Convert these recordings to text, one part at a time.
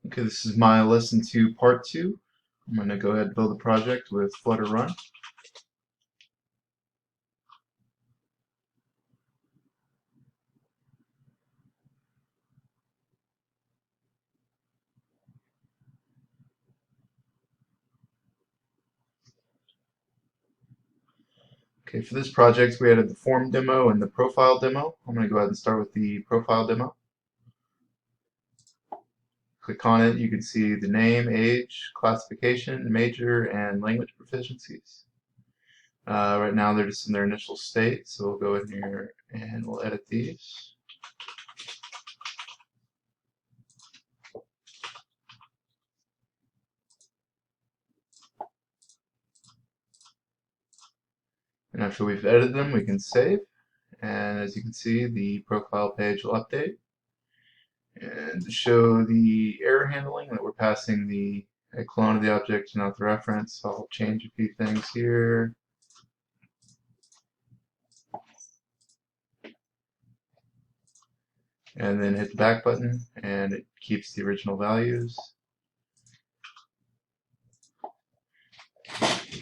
Okay, this is my lesson 2, part 2. I'm going to go ahead and build a project with Flutter Run. Okay, for this project we added the form demo and the profile demo. I'm going to go ahead and start with the profile demo. Click on it, you can see the name, age, classification, major, and language proficiencies. Right now they're just in their initial state, so we'll go in here and we'll edit these. And after we've edited them, we can save. And as you can see, the profile page will update. And to show the error handling that we're passing a clone of the object, not the reference, I'll change a few things here. And then hit the back button, and it keeps the original values.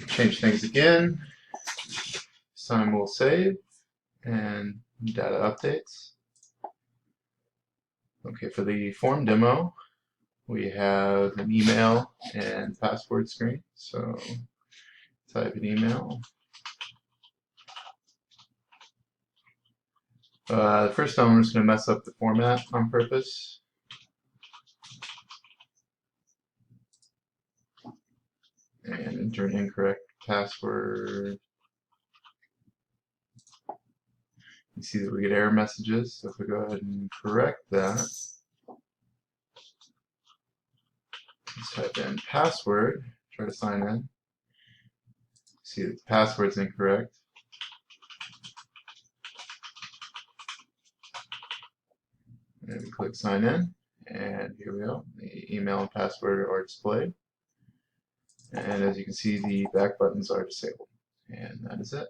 Change things again. This time we'll save, and data updates. Okay, for the form demo, we have an email and password screen. So type an email. The first time I'm just going to mess up the format on purpose. And enter an incorrect password. You see that we get error messages, so if we go ahead and correct that, let's type in password, try to sign in. See that the password's incorrect. And we click sign in, and here we go. The email and password are displayed. And as you can see, the back buttons are disabled. And that is it.